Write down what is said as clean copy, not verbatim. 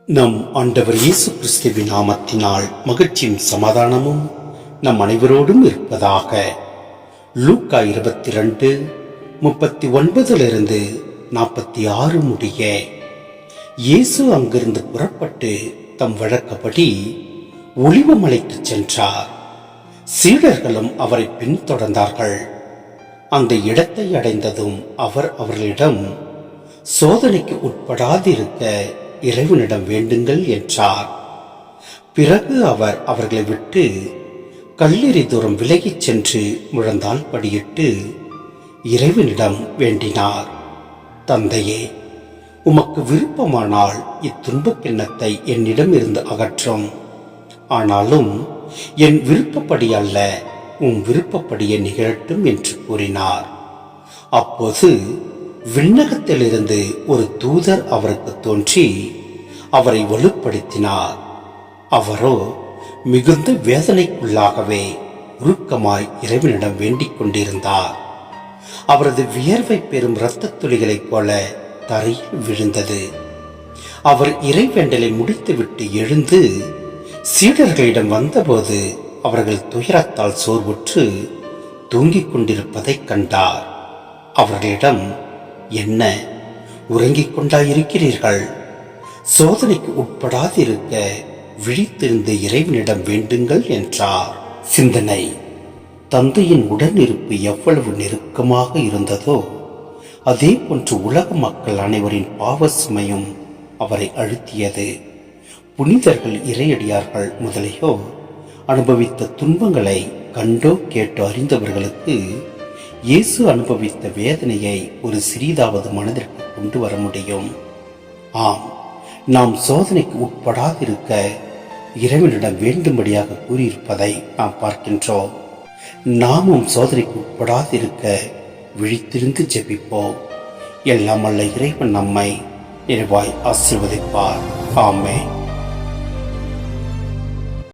நம் ஆண்டவர் இயேசு கிறிஸ்துவின் நாமத்தினால் மகிழ்ச்சியும் சமாதானமும் நம் அனைவரோடும் இருப்பதாக. லூக்கா 22:39-46 முடிய. இயேசு அங்கிருந்து புறப்பட்டு தம் வழக்கப்படி ஒலிவமலைக்கு சென்றார். சீடர்களும் அவரை பின்தொடர்ந்தார்கள். அந்த இடத்தை அடைந்ததும் அவர் அவர்களிடம், சோதனைக்கு உட்படாதிருக்க இறைவனிடம் வேண்டுங்கள் என்றார். பிறகு அவர் அவர்களை விட்டு கல்லெறி தூரம் விலகிச் சென்று முழந்தால் படியிட்டு இறைவனிடம் வேண்டினார். தந்தையே, உமக்கு விருப்பமானால் இத்துன்பக் கிண்ணத்தை என்னிடம் இருந்து அகற்றும். ஆனாலும் என் விருப்பப்படி அல்ல, உம் விருப்பப்படியே நிகழட்டும் என்று கூறினார். அப்போது விண்ணகத்திலிருந்து ஒரு தூதர் அவருக்கு தோன்றி அவரை வலுப்படுத்தினார். அவரோ மிகுந்த வேதனைக்குள்ளாகவே உருக்கமாய் இறைவனிடம் வேண்டிக் கொண்டிருந்தார். அவரது வியர்வை பெறும் இரத்த துளிகளைப் போல தரையில் விழுந்தது. அவர் இறைவேண்டலை முடித்துவிட்டு எழுந்து சீடர்களிடம் வந்தபோது அவர்கள் துயரத்தால் சோர்வுற்று தூங்கிக் கொண்டிருப்பதைக் கண்டார். அவர்களிடம், என்ன, உறங்கிக் கொண்டாயிருக்கிறீர்கள்? சோதனைக்கு உட்படாதிருக்க விழித்திருந்த இறைவனிடம் வேண்டுங்கள் என்றார். சிந்தனை: தந்தையின் உடனிருப்பு எவ்வளவு நெருக்கமாக இருந்ததோ அதே போன்று உலக மக்கள் அனைவரின் பாவ சுமையும் அவரை அழுத்தியது. புனிதர்கள், இறையடியார்கள் முதலியோ அனுபவித்த துன்பங்களை கண்டோ கேட்டோ அறிந்தவர்களுக்கு இயேசு அனுபவித்த வேதனையை ஒரு சிறிதாவது மனதிற்கு கொண்டு வர முடியும். ஆம், நாம் சோதனைக்கு உட்படாதிருக்க இறைவனிடம் வேண்டும்படியாக கூறியிருப்பதை நாம் பார்க்கின்றோம். நாமும் சோதனைக்கு உட்படாதிருக்க விழித்திருந்து ஜெபிப்போம். எல்லாம் வல்ல இறைவன் நம்மை நிறைவாய் ஆசீர்வதிப்பார். ஆமென்.